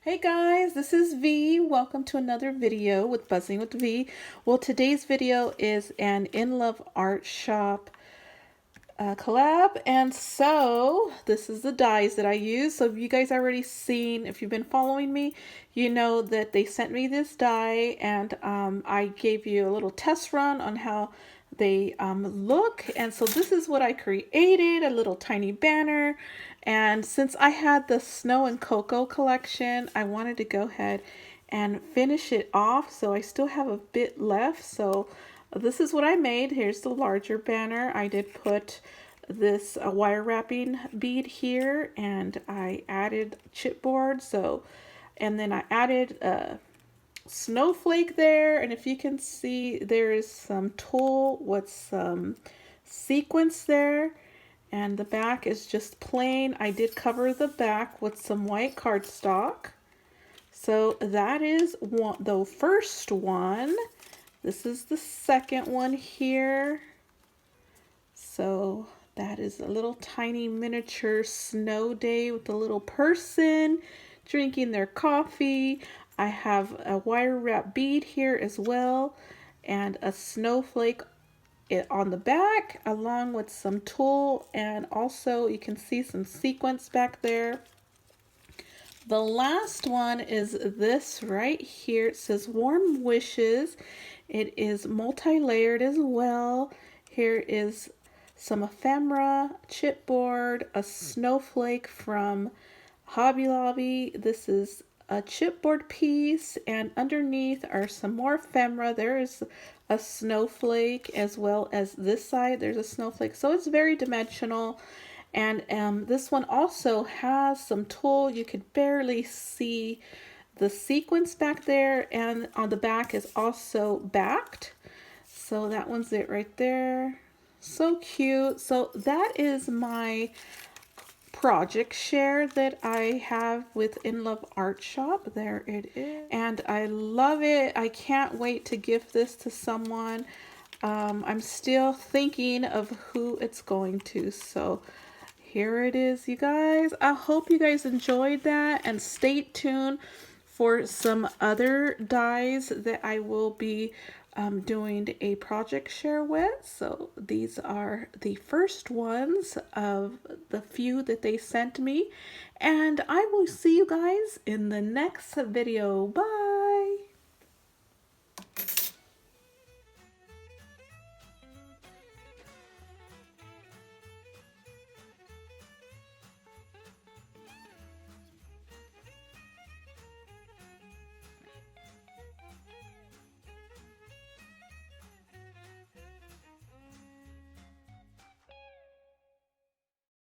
Hey guys, this is V. Welcome to another video with Buzzing with V. Well, today's video is an In Love Art Shop collab, and so this is the dies that I use. So if you guys already seen, if you've been following me, you know that they sent me this die, and I gave you a little test run on how they look. And so this is what I created, a little tiny banner. And since I had the Snow and Cocoa collection, I wanted to go ahead and finish it off. So I still have a bit left. So this is what I made. Here's the larger banner. I did put this wire wrapping bead here, and I added chipboard. So, and then I added a snowflake there, and if you can see, there is some tulle with some sequins there, and the back is just plain. I did cover the back with some white cardstock. So that is the first one. This is the second one here. So that is a little tiny miniature snow day with a little person drinking their coffee. I have a wire wrap bead here as well, and a snowflake on the back along with some tulle, and also you can see some sequins back there. The last one is this right here. It says Warm Wishes. It is multi-layered as well. Here is some ephemera, chipboard, a snowflake from Hobby Lobby. This is a chipboard piece, and underneath are some more ephemera. There is a snowflake, as well as this side there's a snowflake. So it's very dimensional. And this one also has some tulle. You could barely see the sequins back there, and on the back is also backed. So that one's it right there. So cute. So that is my project share that I have with In Love Art Shop. There it is. And I love it. I can't wait to gift this to someone. I'm still thinking of who it's going to. So here it is, you guys. I hope you guys enjoyed that, and stay tuned for some other dies that I will be doing a project share with. So these are the first ones of the few that they sent me, and I will see you guys in the next video. Bye.